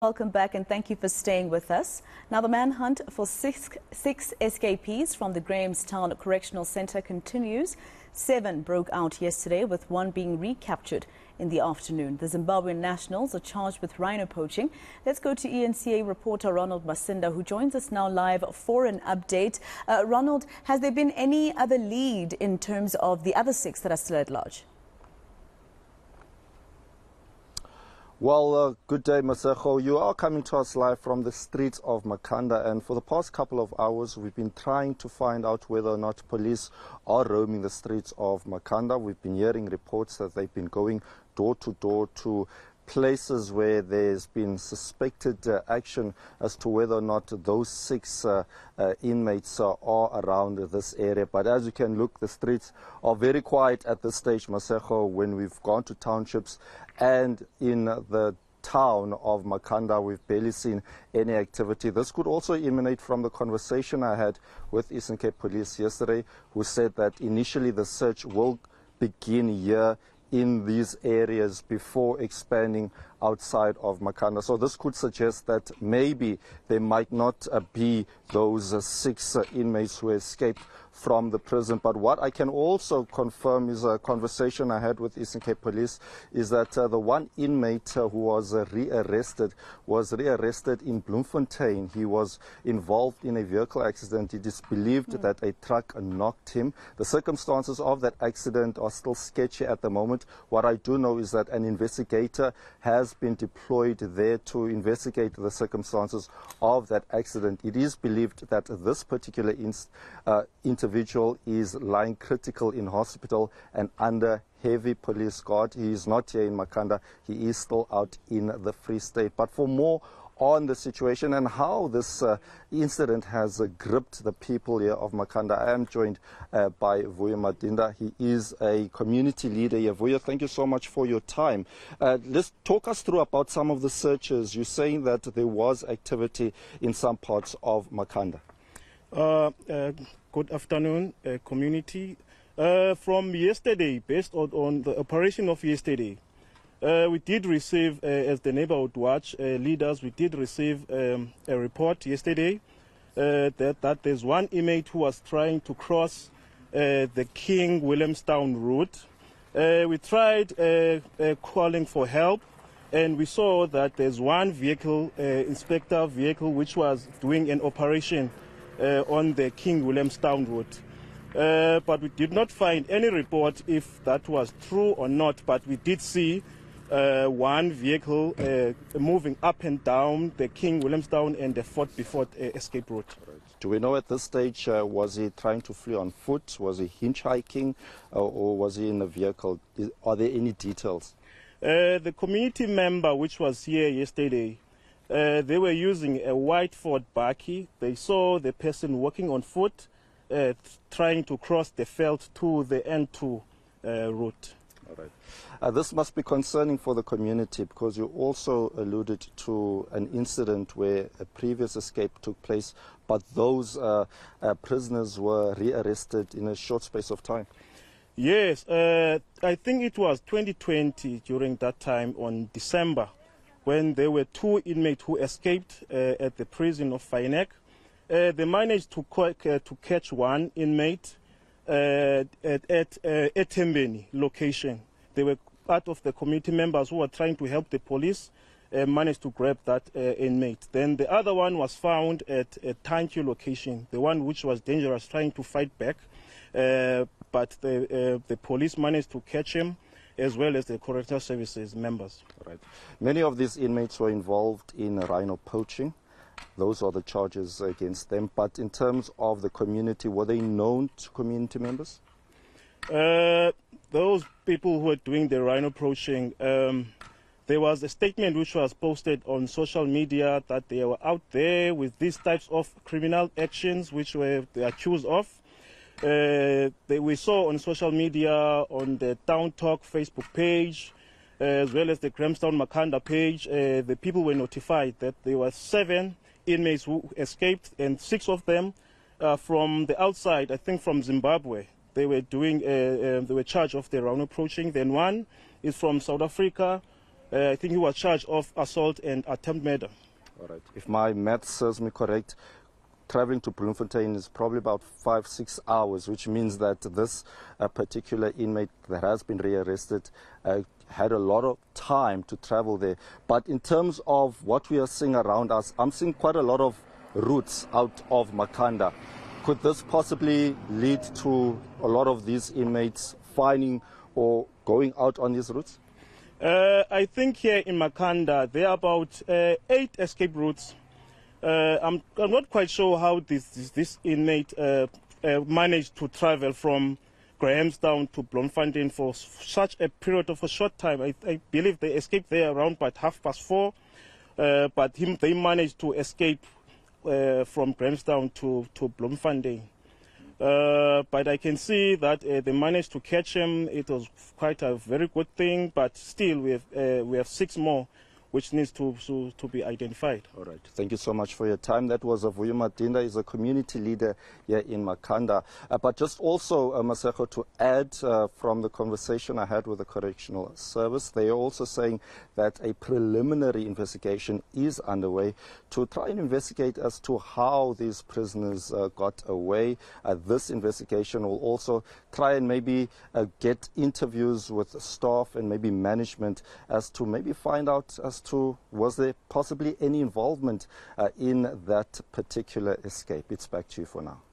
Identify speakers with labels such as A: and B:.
A: Welcome back and thank you for staying with us. Now, the manhunt for six escapees from the Grahamstown Correctional Centre continues. 7 broke out yesterday, with 1 being recaptured in the afternoon. The Zimbabwean nationals are charged with rhino poaching. Let's go to ENCA reporter Ronald Masinda, who joins us now live for an update. Ronald, has there been any other lead in terms of the other 6 that are still at large?
B: Well, good day, Masejo. You are coming to us live from the streets of Makhanda, and for the past couple of hours we've been trying to find out whether or not police are roaming the streets of Makhanda. We've been hearing reports that they've been going door to door to places where there's been suspected action as to whether or not those 6 inmates are around this area. But as you can look, the streets are very quiet at this stage, Masejo. When we've gone to townships and in the town of Makhanda, we've barely seen any activity. This could also emanate from the conversation I had with Eastern Cape Police yesterday, who said that initially the search will begin here in these areas before expanding outside of Makhanda. So this could suggest that maybe there might not be those 6 inmates who escaped from the prison. But what I can also confirm is a conversation I had with Eastern Cape Police is that the 1 inmate who was rearrested in Bloemfontein. He was involved in a vehicle accident. It is believed that a truck knocked him. The circumstances of that accident are still sketchy at the moment. What I do know is that an investigator has been deployed there to investigate the circumstances of that accident. It is believed that this particular individual is lying critical in hospital and under heavy police guard. He is not here in Makhanda. He is still out in the Free State. But for more on the situation and how this incident has gripped the people here of Makhanda, I am joined by Ronald Masinda. He is a community leader here. Vuyo, thank you so much for your time. Let's talk us through about some of the searches. You're saying that there was activity in some parts of Makhanda.
C: Good afternoon, community. From yesterday, based on the operation of yesterday, we did receive, as the Neighborhood Watch leaders, we did receive a report yesterday that there's 1 inmate who was trying to cross the King Williamstown route. We tried calling for help, and we saw that there's 1 vehicle, inspector vehicle, which was doing an operation on the King Williamstown route. But we did not find any report if that was true or not, but we did see 1 vehicle moving up and down the King Williamstown and the Fort Beaufort escape route.
B: Do we know at this stage, was he trying to flee on foot? Was he hitchhiking or was he in a vehicle? Are there any details?
C: The community member which was here yesterday, they were using a white Ford bakkie. They saw the person walking on foot, trying to cross the veld to the N2 route.
B: All right. This must be concerning for the community, because you also alluded to an incident where a previous escape took place, but those prisoners were rearrested in a short space of time.
C: Yes, I think it was 2020 during that time on December, when there were 2 inmates who escaped at the prison of Fainek. They managed to catch 1 inmate at Etembeni location. They were part of the community members who were trying to help the police, managed to grab that inmate. Then the other one was found at a Tanki location, the one which was dangerous, trying to fight back, but the police managed to catch him, as well as the correctional services members.
B: Right. Many of these inmates were involved in rhino poaching. Those are the charges against them. But in terms of the community, were they known to community members?
C: Those people who were doing the rhino poaching, there was a statement which was posted on social media that they were out there with these types of criminal actions which were they accused of. We saw on social media, on the Town Talk Facebook page, as well as the Grahamstown Makhanda page, the people were notified that there were 7 inmates who escaped, and 6 of them from the outside, I think from Zimbabwe. They were doing, they were charged of the rhino poaching. Then 1 is from South Africa, I think he was charged of assault and attempt murder.
B: All right. If my math serves me correct, traveling to Bloemfontein is probably about 5-6 hours, which means that this particular inmate that has been rearrested had a lot of time to travel there. But in terms of what we are seeing around us, I'm seeing quite a lot of routes out of Makhanda. Could this possibly lead to a lot of these inmates finding or going out on these routes?
C: I think here in Makhanda there are about 8 escape routes. I'm not quite sure how this inmate managed to travel from Grahamstown to Bloemfontein for such a period of a short time. I believe they escaped there around about 4:30, but they managed to escape from Grahamstown to Bloemfontein. But I can see that they managed to catch him. It was quite a very good thing, but still we have 6 more which needs to be identified.
B: All right. Thank you so much for your time. That was Ronald Masinda. He's a community leader here in Makhanda. But just also, Maseko, to add from the conversation I had with the Correctional Service, they are also saying that a preliminary investigation is underway to try and investigate as to how these prisoners got away. This investigation will also try and maybe get interviews with staff and maybe management as to maybe find out as to was there possibly any involvement in that particular escape. It's back to you for now.